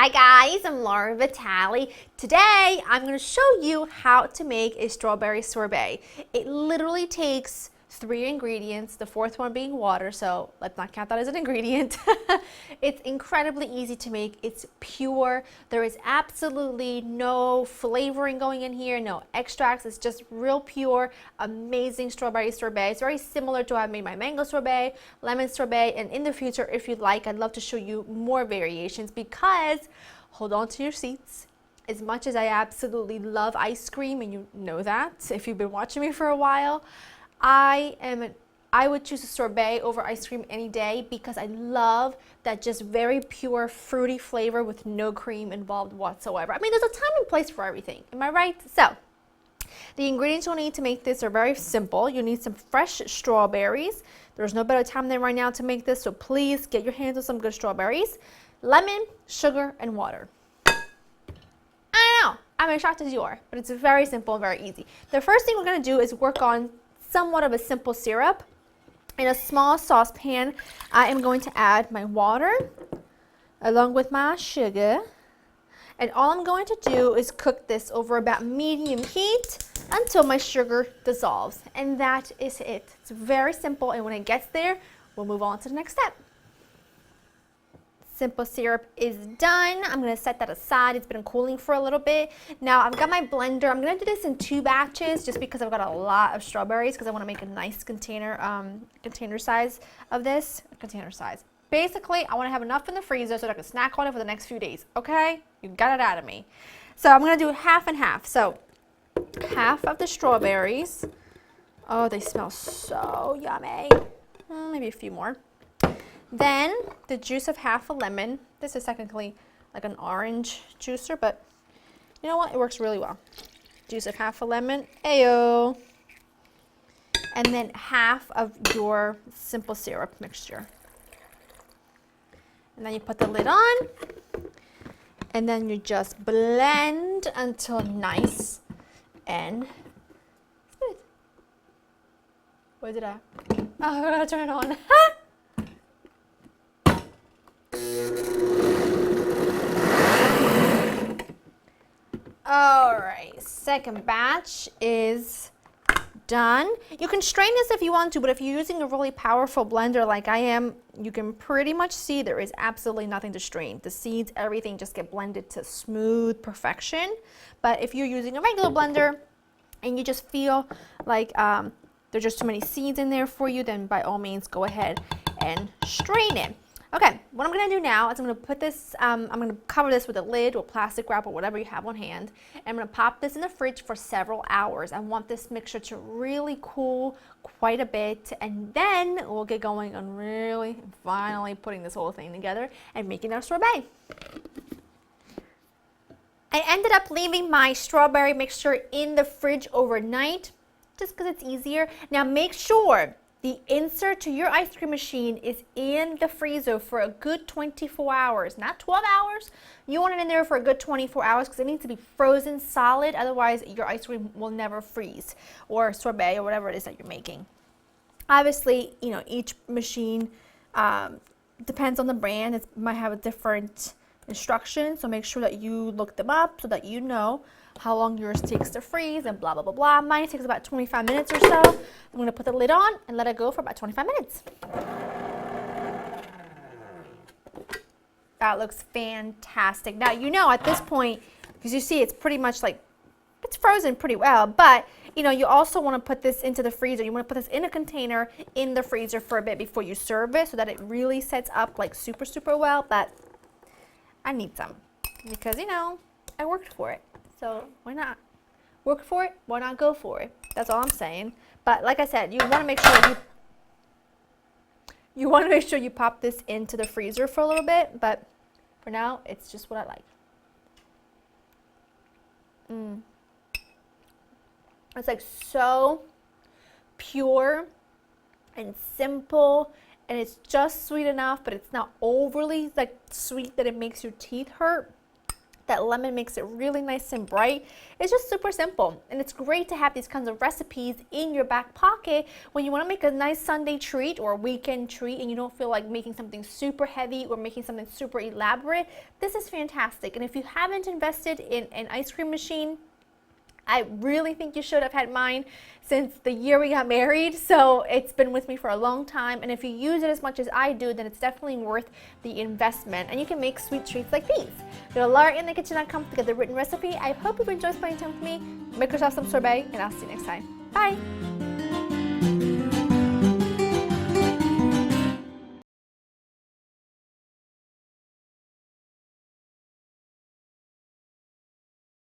Hi guys, I'm Laura Vitale. Today I'm going to show you how to make a strawberry sorbet. It literally takes 3 ingredients, the fourth one being water, so let's not count that as an ingredient. It's incredibly easy to make. It's pure. There is absolutely no flavoring going in here, no extracts. It's just real pure, amazing strawberry sorbet. It's very similar to how I made my mango sorbet, lemon sorbet, and in the future, if you'd like, I'd love to show you more variations because, hold on to your seats, as much as I absolutely love ice cream, and you know that if you've been watching me for a while, I would choose a sorbet over ice cream any day because I love that just very pure fruity flavor with no cream involved whatsoever. I mean, there's a time and place for everything, am I right? So, the ingredients you'll need to make this are very simple. You need some fresh strawberries. There's no better time than right now to make this, so please get your hands on some good strawberries. Lemon, sugar, and water. I know, I'm as shocked as you are, but it's very simple and very easy. The first thing we're going to do is work on somewhat of a simple syrup. In a small saucepan, I am going to add my water along with my sugar. And all I'm going to do is cook this over about medium heat until my sugar dissolves. And that is it. It's very simple, and when it gets there, we'll move on to the next step. Simple syrup is done. I'm going to set that aside. It's been cooling for a little bit. Now I've got my blender. I'm going to do this in 2 batches just because I've got a lot of strawberries because I want to make a nice container size of this. Container size. Basically, I want to have enough in the freezer so that I can snack on it for the next few days. Okay? You got it out of me. So I'm going to do half and half. So half of the strawberries. Oh, they smell so yummy. Maybe a few more. Then the juice of half a lemon. This is technically like an orange juicer, but you know what? It works really well. Juice of half a lemon. Ayo. And then half of your simple syrup mixture. And then you put the lid on. And then you just blend until nice and smooth. Where did I? Oh, I gotta turn it on. Alright, second batch is done. You can strain this if you want to, but if you're using a really powerful blender like I am, you can pretty much see there is absolutely nothing to strain. The seeds, everything just get blended to smooth perfection. But if you're using a regular blender and you just feel like there's just too many seeds in there for you, then by all means go ahead and strain it. Okay, what I'm going to do now is I'm going to put this, I'm going to cover this with a lid or plastic wrap or whatever you have on hand. And I'm going to pop this in the fridge for several hours. I want this mixture to really cool quite a bit, and then we'll get going on really finally putting this whole thing together and making our sorbet. I ended up leaving my strawberry mixture in the fridge overnight just because it's easier. Now make sure the insert to your ice cream machine is in the freezer for a good 24 hours, not 12 hours. You want it in there for a good 24 hours because it needs to be frozen solid. Otherwise, your ice cream will never freeze, or sorbet, or whatever it is that you're making. Obviously, you know, each machine depends on the brand. It might have a different instruction, so make sure that you look them up so that you know how long yours takes to freeze and blah, blah, blah, blah. Mine takes about 25 minutes or so. I'm going to put the lid on and let it go for about 25 minutes. That looks fantastic. Now, you know at this point, because you see it's pretty much like, it's frozen pretty well, but you know, you also want to put this into the freezer. You want to put this in a container in the freezer for a bit before you serve it so that it really sets up like super, super well. But I need some because, you know, I worked for it. So why not work for it? Why not go for it? That's all I'm saying. But like I said, you want to make sure you pop this into the freezer for a little bit. But for now, it's just what I like. It's like so pure and simple, and it's just sweet enough, but it's not overly like sweet that it makes your teeth hurt. That lemon makes it really nice and bright. It's just super simple, and it's great to have these kinds of recipes in your back pocket when you want to make a nice Sunday treat or a weekend treat and you don't feel like making something super heavy or making something super elaborate. This is fantastic. And if you haven't invested in an ice cream machine, I really think you should. Have had mine since the year we got married, so it's been with me for a long time, and if you use it as much as I do, then it's definitely worth the investment, and you can make sweet treats like these. Go to laurainthekitchen.com to get the written recipe. I hope you've enjoyed spending time with me. Make yourself some sorbet, and I'll see you next time. Bye!